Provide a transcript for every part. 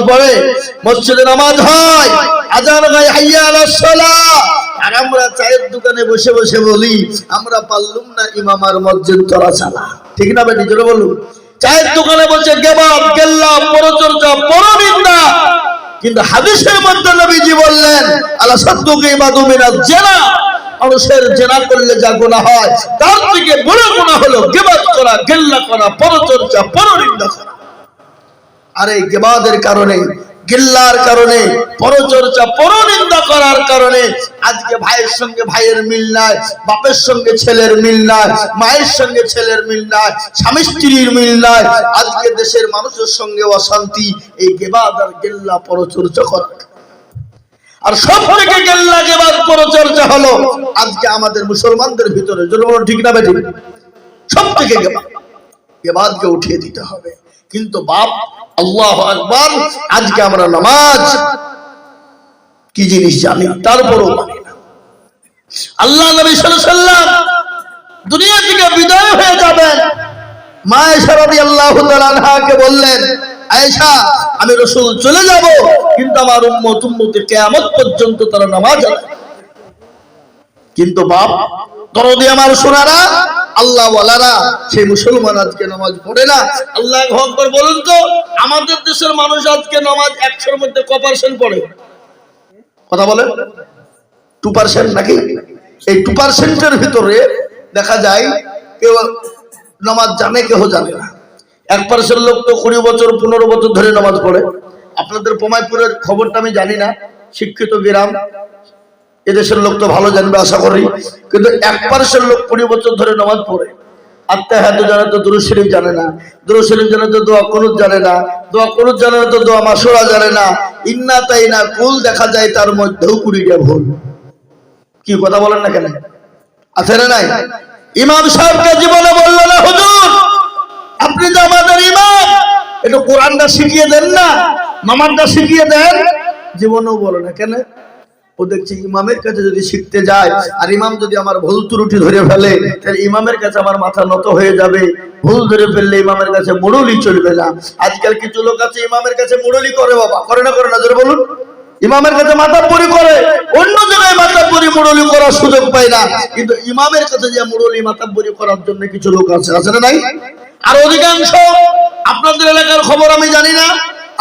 পড়ে, মসজিদে নামাজ হয়, আযান হয় হাইয়া আলাস সালাহ, আর আমরা চায়ের দোকানে বসে বসে বলি আমরা পারলুম না ইমাম আর মসজিদ চলাচলা। ঠিক না ভাই? জোরে বলুন। চায়ের দোকানে বসে গিবত, গিল্লা, পরচর্চা, পরনিন্দা। কিন্তু হাদিসের মধ্যে নবীজি বললেন আলা সাদ্দুকি ইবাদু মিনাজ জিনা, মানুষের জিনা করলে যা গুনাহ হয় তার থেকে বড় গুনাহ হলো গিবত করা, গিল্লা করা, পরচর্চা, পরনিন্দা করা। আর এই গিবতের কারণে, গিল্লার কারণে, পরচর্চা, পরনিন্দা করার কারণে আজকে ভাইয়ের সঙ্গে ভাইয়ের মিল নাই, বাপের সঙ্গে ছেলের মিল নাই, মায়ের সঙ্গে ছেলের মিল নাই, স্বামী স্ত্রীর মিল নাই। আজকে দেশের মানুষের সঙ্গে অশান্তি এই গিবত আর গিল্লা, পরচর্চা করা। আর সব থেকে গিল্লা, গিবত, পরচর্চা হলো আজকে আমাদের মুসলমানদের ভিতরে। জনগণ ঠিক না বেঠিক? সব থেকে গিবতকে উঠিয়ে দিতে হবে। কিন্তু বাপ, আল্লাহু আকবার, আজকে আমরা নামাজ কি জিনিস জানি, তারপরও মানি না। আল্লাহ নবী সাল্লাল্লাহু আলাইহি ওয়াসাল্লাম দুনিয়া থেকে বিদায় হয়ে যাবেন, মা আয়েশা রাদিয়াল্লাহু তাআলা আনহাকে বললেন, আয়েশা আমি রাসূল চলে যাব, কিন্তু আমার উম্মতে কিয়ামত পর্যন্ত তারা নামাজ আদায়। কিন্তু বাপ, দরদি আমার সোনারা, আল্লাহ ওয়ালারা, সেই মুসলমান আজকে নামাজ পড়ে না। আল্লাহু আকবার বলুন তো, আমাদের দেশের মানুষ আজকে নামাজ 100 এর মধ্যে কত পার্সেন্ট পড়ে? কথা বলেন। 2% নাকি? এই 2%-এর ভিতরে দেখা যায় কেউ নামাজ জানে, কেউ জানে না। 1% লোক তো 20 বছর 15 বছর ধরে নামাজ পড়ে। আপনাদের পমাইপুরের খবরটা আমি জানি না, শিক্ষিত গ্রাম, এদেশের লোক তো ভালো জানবে আশা করি। কিন্তু 1% লোক 20 বছর ধরে নামাজ পড়ে। আত্তাহিয়াতু জানে তো দুরূদ শরীফ জানে না, দুরূদ শরীফ জানে তো দোয়া কুনুত জানে না, দোয়া কুনুত জানে তো দোয়া মাসুরা জানে না, ইন্না তাইনা কুল দেখা যায় তার মধ্যেও 20টা ভুল। কি কথা বলেন না কেন? আছে না নাই? ইমাম সাহেবকে জীবনে বলল না, হুজুর আপনি তো আমাদের ইমাম, একটু কোরআনটা শিখিয়ে দেন না, নামাজটা শিখিয়ে দেন। জীবনেও বলে না। কেন? ও দেখছি ইমামের কাছে যদি শিখতে যায় আর ইমাম যদি আমার ভুল ত্রুটি ধরে ফেলে, তাহলে ইমামের কাছে আমার মাথা নত হয়ে যাবে। ভুল ধরে ফেললে ইমামের কাছে মুরলি চলবে না। আজকাল কিছু লোক আছে ইমামের কাছে মুরলি করে, বাবা করে না? করে না? জোরে বলুন। ইমামের কাছে মাথাপুরি করে, অন্য জায়গায় মাথাপুরি মুরলি করার সুযোগ পায় না, কিন্তু ইমামের কাছে যে মুরলি মাথাপুরি করার জন্য কিছু লোক আছে। আছে না নাই? আর অধিকাংশ, আপনাদের এলাকার খবর আমি জানি না,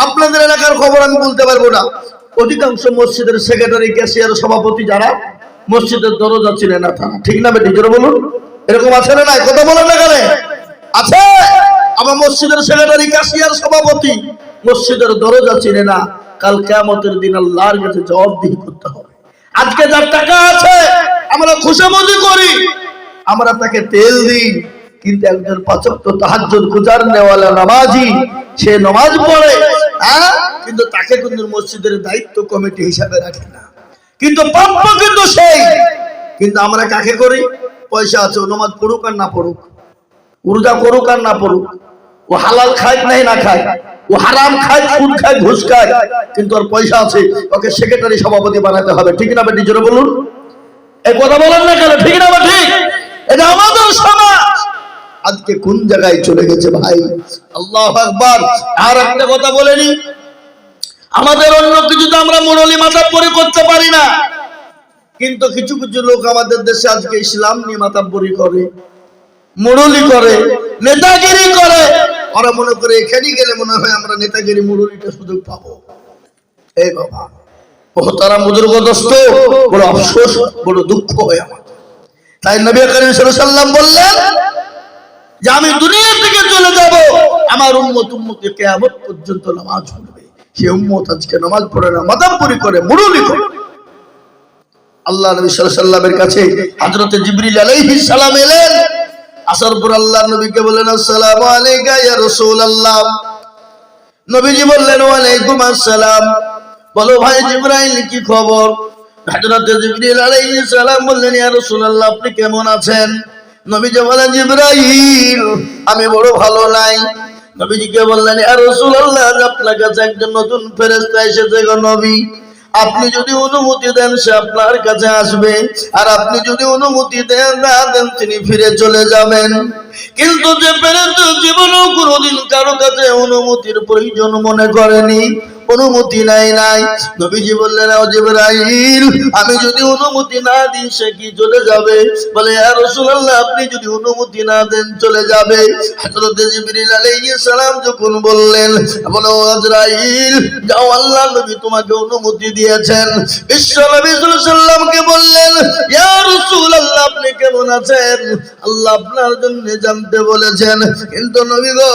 আপনাদের এলাকার খবর আমি বলতে পারবো না, অধিকাংশ মসজিদের সেক্রেটারি, ক্যাশিয়ার, সভাপতি যারা মসজিদের দরজা চিনে না তারা। ঠিক না বেটি? জোরে বলুন। এরকম আছে না নাই? কথা বলেন না কেন? আছে। আমার মসজিদের সেক্রেটারি, ক্যাশিয়ার, সভাপতি মসজিদের দরজা চিনে না। কাল কিয়ামতের দিন আল্লাহর কাছে জবাবদিহি করতে হবে। আজকে যার টাকা আছে আমরা খুশামদি করি, আমরা তাকে তেল দিই, কিন্তু একজন 5 ওয়াক্ত তাহাজ্জুদ গুজার নেওয়ালা নামাজি, সে নামাজ পড়ে, কিন্তু তাকে কিন্তু মসজিদের দায়িত্ব কমিটি হিসাবে রাখে না। কিন্তু প্রাপ্য কিন্তু সেই। কিন্তু আমরা কাকে করি? পয়সা আছে, ও নামাজ পড়ুক আর না পড়ুক, উর্জা করুক আর না পড়ুক, ও হালাল খায় নাই না খায়, ও হারাম খায়, সুদ খায়, ঘুষ খায়, কিন্তু ওর পয়সা আছে, ওকে সেক্রেটারি, সভাপতি বানাতে হবে। ঠিক না বেটি? জোরে বলুন। এই কথা বলেন না কেন? ঠিক না বা ঠিক? এটা আমাদের সমাজ আজকে কোন জায়গায় চলে গেছে ভাই? আল্লাহু আকবার। আর একটা কথা বলেনি, আমাদের অন্য কিছুতে আমরা মুরলি মাতাব্বরি করতে পারি না, কিন্তু কিছু কিছু লোক আমাদের দেশে আজকে ইসলাম নিয়ে মাতাব্বরি করে, মুরলি করে, নেতাগিরি করে। ওরা মনে করে এখানে গেলে মনে হয় আমরা নেতাগিরি মুরলিটা সুযোগ পাবো। এই বাবা, তারা বুজুর্গ দোস্ত, বড় আফসোস, বড় দুঃখ হয় আমার। তাই নবী করিম সাল্লাল্লাহু আলাইহি ওয়াসাল্লাম বললেন যে আমি দুনিয়া থেকে চলে যাব, আমার উম্মতে কিয়ামত পর্যন্ত নামাজ পড়বে। সেই উম্মত আজকে নামাজ পড়ে না, মাতাব্বরি করে, মুরলি করে। আল্লাহ নবী সাল্লাল্লাহু আলাইহি ওয়াসাল্লামের কাছে হযরত জিবরিল আলাইহিস সালাম এলেন। আসার পর আল্লাহ নবীকে বললেন, আসসালামু আলাইকা ইয়া রাসূলুল্লাহ। নবীজি বললেন, ওয়া আলাইকুম আসসালাম। বলো ভাই জিবরাইল, কি খবর? হযরত জিবরিল আলাইহিস সালাম বললেন, ইয়া রাসূলুল্লাহ আপনি কেমন আছেন? নবীজি বললেন, জিবরাইল আমি বড় ভালো নাই। নবীজিকে বললেন, ইয়া রাসূলুল্লাহ আপনার কাছে একজন নতুন ফেরেশতা এসেছে গো নবী, আপনি যদি অনুমতি দেন সে আপনার কাছে আসবে, আর আপনি যদি অনুমতি দেন না দেন তিনি ফিরে চলে যাবেন। কিন্তু যে ফেরেশতা জীবনেও কোনোদিন কারো কাছে অনুমতির প্রয়োজন মনে করেনি, অনুমতি নাই। নবীজি বললেন, ও জিবরাইল, আমি যদি অনুমতি না দিই সে কি চলে যাবে? বলে, ইয়া রাসূলুল্লাহ, আপনি যদি অনুমতি না দেন চলে যাবে। হযরত জিবরিল আলাইহিস সালাম যখন বললেন, বলে, ও আজরাইল, যাও, আল্লাহ নবী তোমাকে অনুমতি দিয়েছেন। বিশ্ব নবী সাল্লাল্লাহু আলাইহি সাল্লামকে বললেন, ইয়া রাসূলুল্লাহ, আপনি কেমন আছেন? আল্লাহ আপনার জন্য জানতে বলেছেন, কিন্তু নবী গো,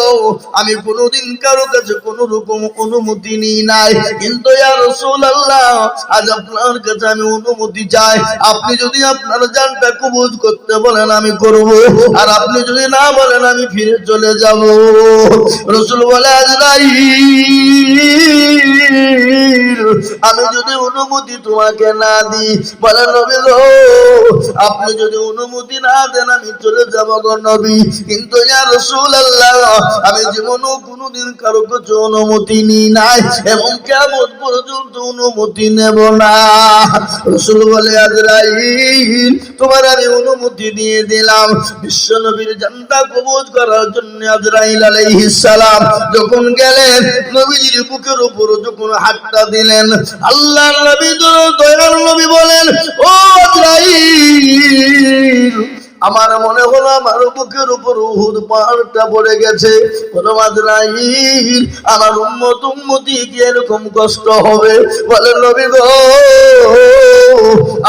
আমি কোনোদিন কারো কাছে কোন রকম অনুমতি নিই নাই, কিন্তু ইয়া রাসূলুল্লাহ, আজ আপনার কাছে আমি অনুমতি চাই। আপনি যদি আপনার জানটা কবুল করতে বলেন আমি করব, আর আপনি যদি না বলেন আমি ফিরে চলে যাব। রাসূল বলে, আজরাইল, আমি যদি অনুমতি তোমাকে না দিই, বলে, নবী গো, আপনি যদি অনুমতি না দেন আমি চলে যাব গো নবী, কিন্তু ইয়া রাসূলুল্লাহ, আমি জীবনও কোনোদিন কারো কাছে অনুমতি নিই নাই এবং কিয়ামত পর্যন্ত অনুমতি নেব না। রাসূল বলে, আজরাইল, তোমার আমি অনুমতি দিয়ে দিলাম। বিশ্ব নবীর জানটা কবজ করার জন্য আজরাইল আলাইহিস সালাম যখন গেলেন, নবীজির বুকের উপর যখন হাতটা দিলেন, আল্লাহর নবী দয়ার নবী বলেন, ও আজরাইল, আমার মনে হলো আমার বুকের উপর উহুদ পাহাড়টা পড়ে গেছে। বলো, আজরাইল, আমার উম্মতি কি এরকম কষ্ট হবে? বলে, নবী গো,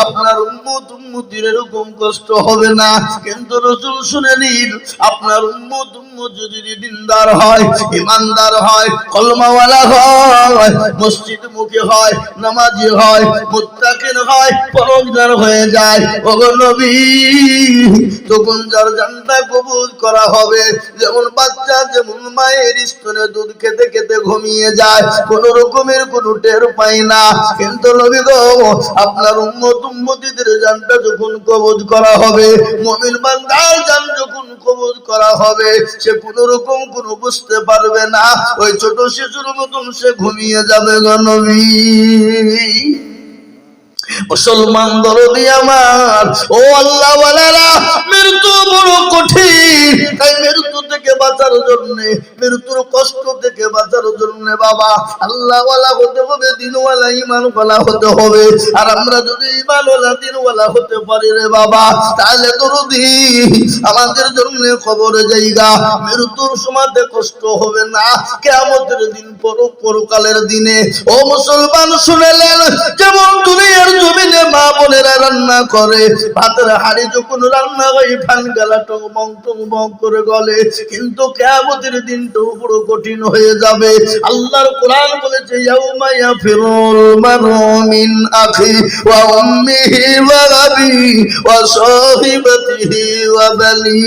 আপনার উম্মতির এরকম কষ্ট হবে না, কিন্তু রাসূল শুনে নিন, আপনার উম্মত যদি দিনদার হয়, ইমানদার হয়, কলমাওয়ালা হয়, মসজিদ মুখী হয়, নামাজি হয়, মুত্তাকিন হয়, পরহেজগার হয়ে যায়, ওগো নবী, তখন যার জানটা কবুল করা হবে, যেমন বাচ্চা যেমন মায়ের স্তনে দুধ খেতে খেতে ঘুমিয়ে যায়, কোন রকমের কোনো টের পায় না, কিন্তু নবী গো, আপনার উম্মতিদের জানটা যখন কবুল করা হবে, মুমিন বান্দার জান যখন কবুল করা হবে, সে কোন রকম কোনো বুঝতে পারবে না, ওই ছোট শিশুর মতন সে ঘুমিয়ে যাবে গো নবী। মুসলমান দরদি আমার, ও আল্লাহ ওয়ালারা, মৃত্যু বড় কঠিন, তাই মৃত্যু থেকে বাঁচার জন্য, মৃত্যুর কষ্ট থেকে বাঁচার জন্য বাবা আল্লাহ ওয়ালা হতে হবে, দিনওয়ালা ঈমানওয়ালা হতে হবে। আর আমরা যদি ঈমানওয়ালা দিনওয়ালা হতে পারি রে বাবা, তাহলে দরদি আমাদের জন্য কবরে জায়গা, মৃত্যুর সময়তে কষ্ট হবে না, কিয়ামতের দিন পরকালের দিনে। ও মুসলমান শুনেলেন, যেমন দুনিয়ার জমিনে মা বোনেরা রান্না করে, ভাতের হাড়ি যখন রান্না হয় ফান গেলা টং বং করে গলে, কিন্তু কিয়ামতের দিনটা পুরো কঠিন হয়ে যাবে। আল্লাহর কোরআন বলেছে, ইয়াউমা ইয়াফিরুল মারউ মিন আখি ওয়া উম্মিহি ওয়া আবি ওয়া সাহিবাতিহি ওয়া বানি।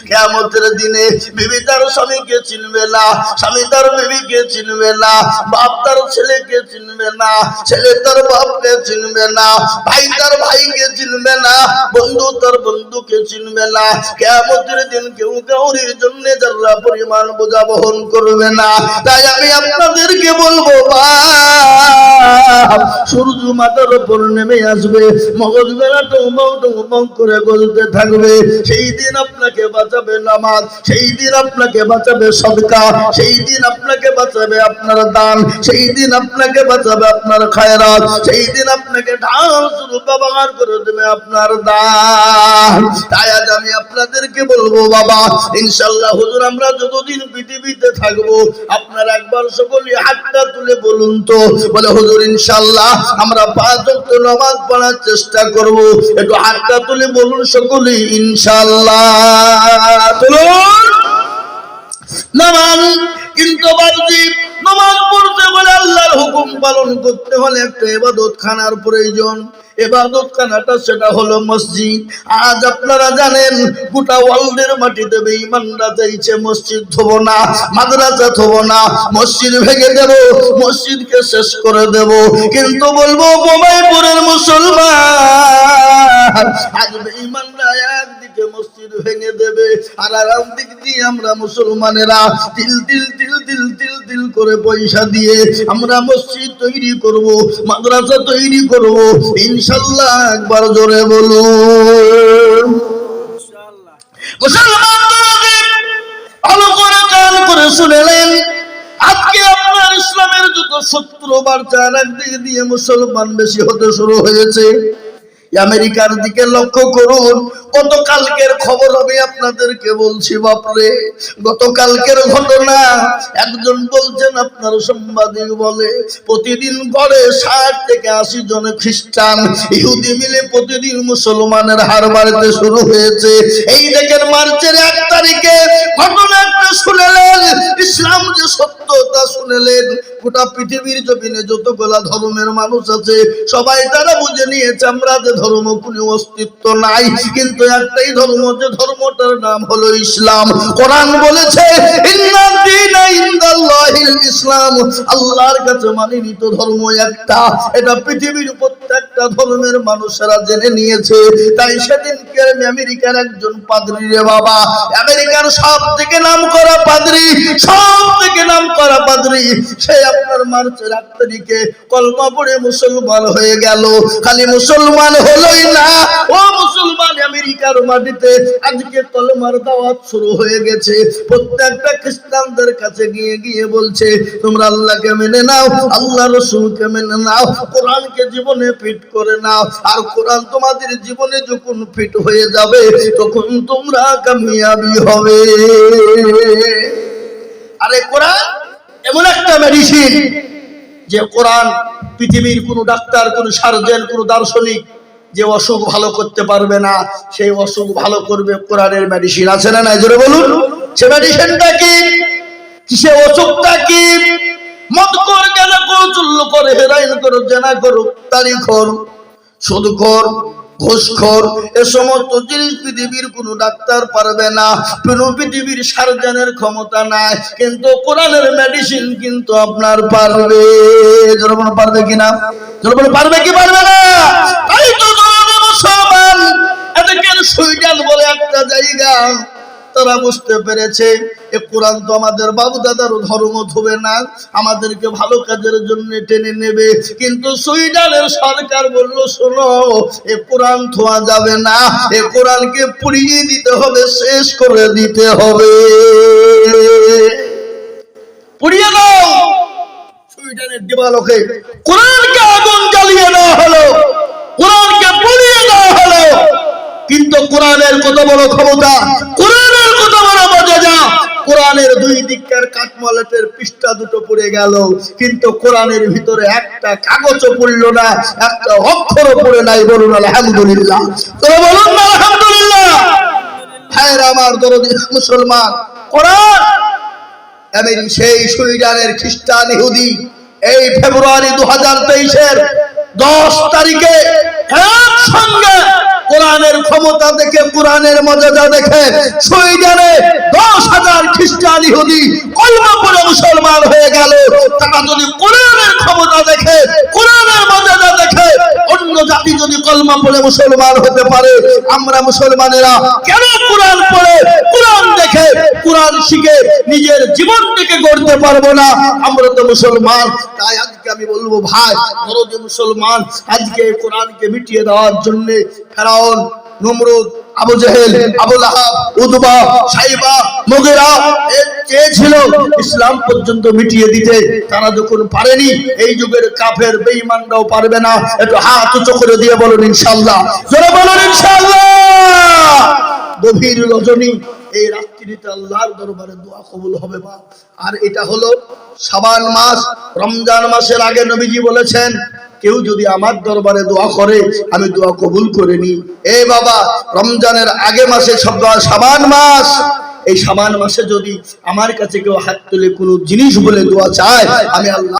কিয়ামতের দিনে বিবি তার স্বামীকে চিনবে না, স্বামী তার বিবিকে চিনবে না, বাপ তার ছেলেকে চিনবে না, ছেলে তার বাপকে চিনবে না, ভাই তার ভাইকে চিনবে না, বন্ধু তার বন্ধুকে চিনবে না। কিয়ামতের দিন কেউ কাউরির জন্য যারা পরিমাণ বোঝা বহন করবে না। তাই আমি আপনাদেরকে বলবো, বাপ, সূর্য মাথার উপর নেমে আসবে, মগজ বেলা টং করে গলতে থাকবে, সেই দিন আপনাকে বাঁচাবে নামাজ, সেই দিন আপনাকে বাঁচাবে সদকা, সেই দিন আপনাকে বাঁচাবে আপনার দান, সেই দিন আপনাকে বাঁচাবে আপনার খায়রাত, সেই দিন আপনাকে ঢাল শুরু ব্যবহার করে দেবে আপনার দান। তাই আজ আমি আপনাদেরকে বলবো বাবা, ইনশাআল্লাহ হুজুর, আমরা যতদিন পৃথিবীতে থাকবো, আপনারা একবার সকলে হাতটা তুলে বলুন তো, বলে হুজুর ইনশাআল্লাহ আমরা 5 ওয়াক্ত নামাজ পড়ার চেষ্টা করব। একটু হাতটা তুলে বলুন সকলে ইনশাআল্লাহ। তুলুন নামাজ। কিন্তু বাবজি, নামাজ পড়তে হলে আল্লাহর হুকুম পালন করতে হলে একটা ইবাদত খানার প্রয়োজন। ইবাদত খানাটা সেটা হলো মসজিদ। আজ আপনারা জানেন, গোটা ওয়ার্ল্ডের মাটিতে বেঈমানরা চাইছে মসজিদ থব না, মাদ্রাসা থব না, মসজিদ ভেঙে দেব, মসজিদকে শেষ করে দেব। কিন্তু বলবো বোমাইপুরের মুসলমান, আজ বেঈমানরা একদিকে মসজিদ ভেঙে দেবে, আর আরেক দিক দিয়ে আমরা মুসলমানেরা তিল তিল করে পয়সা দিয়ে আমরা মসজিদ তৈরি করব, মাদ্রাসা তৈরি করব ইনশাআল্লাহ। একবার জোরে বলুন ইনশাআল্লাহ। মুসলমান ভালো করে কান করে শুনেলেন, আজকে আপনার ইসলামের যত শত্রু বার্তা একদিকে দিয়ে মুসলমান বেশি হতে শুরু হয়েছে। আমেরিকার দিকে লক্ষ্য করুন, গতকালকের খবর আমি আপনাদেরকে বলছি। বাপরে, গতকালকের ঘটনা। একজন বলছেন, আপনার সাংবাদিক বলে, প্রতিদিন গড়ে 60 থেকে 80 জন খ্রিস্টান ইহুদি মিলে প্রতিদিন মুসলমানের হার বাড়তে শুরু হয়েছে। এই দেখেন মার্চের 1 তারিখে ঘটনা একটা শুনলেন, ইসলাম যে সত্য তা শুনলেন। গোটা পৃথিবীর জমিনে যতগুলা ধর্মের মানুষ আছে সবাই তারা বুঝে নিয়েছে আমরা যে ধর্ম কোনো অস্তিত্ব নাই, কিন্তু একটাই ধর্ম, যে ধর্মটার নাম হলো ইসলাম। কোরআন বলেছে ইন্নাদ দীনা ইনদাল্লাহিল ইসলাম, আল্লাহর কাছে মানিত ধর্ম একটা। এটা পৃথিবীর প্রত্যেকটা ধর্মের মানুষেরা জেনে নিয়েছে। তাই সেদিনকে আমেরিকার একজন পাদ্রী রে বাবা, আমেরিকার সব থেকে নাম করা পাদ্রী, সব থেকে নাম করা পাদ্রী, সে আপনার মার্চের 8 তারিখে কলমা পড়ে মুসলমান হয়ে গেল। খালি মুসলমান হলোই না, ও মুসলমান, আমেরিকার মাটিতে আজকে কলমার দাওয়াত শুরু হয়ে গেছে। প্রত্যেকটা খ্রিস্টানদের কাছে গিয়ে গিয়ে বলছে, তোমরা আল্লাহকে মেনে নাও, আল্লাহ রাসূলকে মেনে নাও, কোরআনকে জীবনে ফিট করে নাও। আর কোরআন তোমাদের জীবনে যখন ফিট হয়ে যাবে তখন তোমরা কামিয়াবি হবে। আরে কোরআন এমন একটা মেডিসিন যে কোরআন পৃথিবীর কোন ডাক্তার, কোন সার্জন, কোন দার্শনিক যে অসুখ ভালো করতে পারবে না, সেই অসুখ ভালো করবে কোরআনের মেডিসিন। আছে না নাই? জোরে বলুন, সে মেডিসিনটা কি? কিসে অসুখটা কি? মদ কর, গাঁজা কর, চুল্লু কর, হেরোইন কর, জেনা কর, তারি কর, সুদ কর, ঘুষখোর, এ সমস্ত জিনিস পৃথিবীর কোন ডাক্তার পারবে না, কোন পৃথিবীর সার্জনের ক্ষমতা নাই, কিন্তু কোরআনের মেডিসিন কিন্তু আপনার পারবে। জনগণ পারবে কিনা? জনগণ পারবে কি পারবে না? তাই তো মুসলমান এদিকের সুইডেন বলে একটা জায়গা, তারা বুঝতে পেরেছে এ কোরআন তো আমাদের বাবু দাদার ধর্ম ধোবে না, আমাদেরকে ভালো কাজের জন্য টেনে নেবে। কিন্তু সুইডেনের সরকার বলল, শোনো, এ কোরআন ধোয়া যাবে না, এ কোরআনকে পুড়িয়ে দিতে হবে, শেষ করে দিতে হবে। পুড়িয়ে দাও। সুইডেনের দেওয়ালকে কোরআনকে আগুন জ্বালিয়ে দেওয়া হলো, কোরআনকে পুড়িয়ে দেওয়া হলো। কিন্তু কোরআনের কত বড় ক্ষমতা, কোরআনের কত বড় মর্যাদা। কোরআনের 2 দিকের কাঠমলেটের পৃষ্ঠা দুটো পড়ে গেল, কিন্তু কোরআনের ভিতরে একটা কাগজও পড়ল না, একটা অক্ষরও পড়ে নাই। বলুন আলহামদুলিল্লাহ। তোরা বলুন না আলহামদুলিল্লাহ। ভাইরা আমার দরদি মুসলমান, কোরআন সেই সুইডেনের খ্রিস্টান ইহুদি এই ফেব্রুয়ারি 2023-এর 10 তারিখে একসঙ্গে কোরআনের ক্ষমতা দেখে, কোরআনের মর্যাদা দেখে সুইডেনে 10,000 খ্রিস্টান ইহুদি কলমা পড়ে মুসলমান হয়ে গেল। তারা যদি কোরআনের ক্ষমতা দেখে, কোরআনের মর্যাদা দেখে, অন্য জাতি যদি কলমা পড়ে মুসলমান হতে পারে, আমরা মুসলমানেরা কেন কোরআন পড়ে, কোরআন দেখে, কোরআন শিখে নিজের জীবনটাকে গড়তে পারবো না? আমরা তো মুসলমান। তাই আজকে আমি বলবো, ভাই দরদি মুসলমান, আজকে কোরআনকে মিটিয়ে দেওয়ার জন্য ফেরাউন, নমরুদ, আবু জেহেল, আবু লাহাব, উতবা, সাইবা, মুগীরা চেয়েছিল ইসলাম পর্যন্ত মিটিয়ে দিতে। তারা যখন পারেনি, এই যুগের কাফের বেঈমানরাও পারবে না। একটু হাত উঁচু করে দিয়ে বলুন ইনশাআল্লাহ। জোরে বলুন ইনশাআল্লাহ। গভীর রজনী, এই রাত্রিতে আল্লাহর দরবারে দোয়া কবুল হবে। বা আর এটা হলো শাবান মাস, রমজান মাসের আগে নবীজি বলেছেন, কেউ যদি আমার দরবারে দোয়া করে আমি দোয়া কবুল করে নিই। এ বাবা, রমজানের আগে মাসে শাবান মাস, এই শাবান মাসে যদি আমার কাছে কেউ হাত তুলে কোনো জিনিস বলে দোয়া চায়, আমি আল্লাহ